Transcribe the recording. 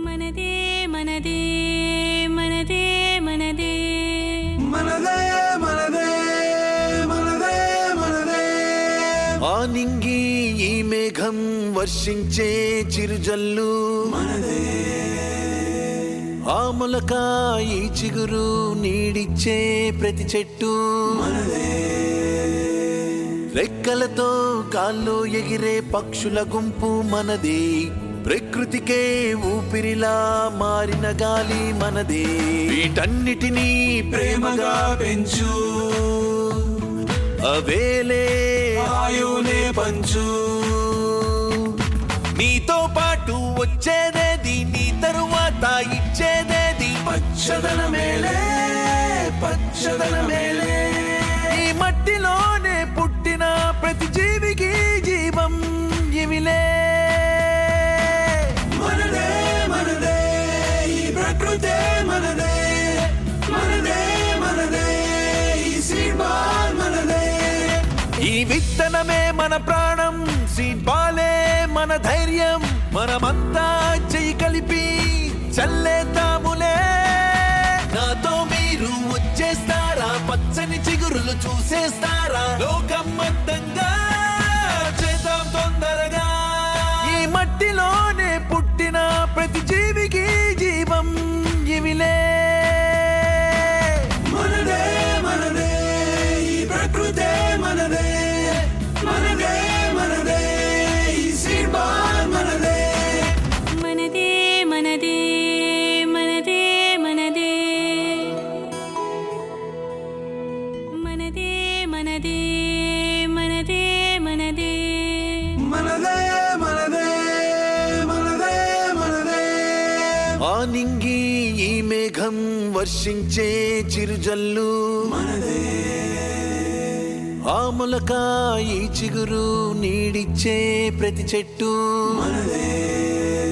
మనదే మనదే మనదే మనదే మనదే మనదే మనదే మనదే ఆనింగి ఈ మేఘం వర్షించే చిరుజల్లు మనదే ఆమలక ఈ చిగురు నీడిచ్చే ప్రతి చెట్టు మనదే రెక్కలతో గాల్లో ఎగిరే పక్షుల గుంపు మనదే ప్రకృతికే ఊపిరిలా మారిన గాలి మనదే వీటన్నిటినీ ప్రేమగా పెంచు అవేలే ఆయునే పంచు నీతో పాటు వచ్చేదేది నీ తరువాత ఇచ్చేదేది పచ్చదన మేలే పచ్చదన మేలే ఈ మట్టిలోనే పుట్టిన ప్రతి జీవికి జీవం ఇవిలే మనదే మనదే ఈ ప్రకృతే మనదే మనదే మనదే ఈ సీడ్ బాల్ మనదే ఈ విత్తనమే మన ప్రాణం సీడ్ బాలే మన ధైర్యం మనమంతా చెయ్యి కలిపి చల్లేద్దాములే నాతో మీరు వచ్చేస్తారా పచ్చని చిగురులు చూసేస్తారా లోకం మొత్తంగా చేద్దాం తొందరగా ఈ మట్టిలోనే పుట్టిన ప్రతి జీవికి జీవం ఇవిలే మనదే మనదే ఈ ప్రకృతే మనదే మనదే మనదే ఈ సీడ్ బాల్ మనదే మనదే మనదే మనదే మనదే మనదే మనదే మనదే మనదే మనదే మనదే మనదే మనదే ఆనింగి ఈ మేఘం వర్షించే చిరుజల్లు మనదే ఆమలక ఈ చిగురు నీడిచ్చే ప్రతి చెట్టు మనదే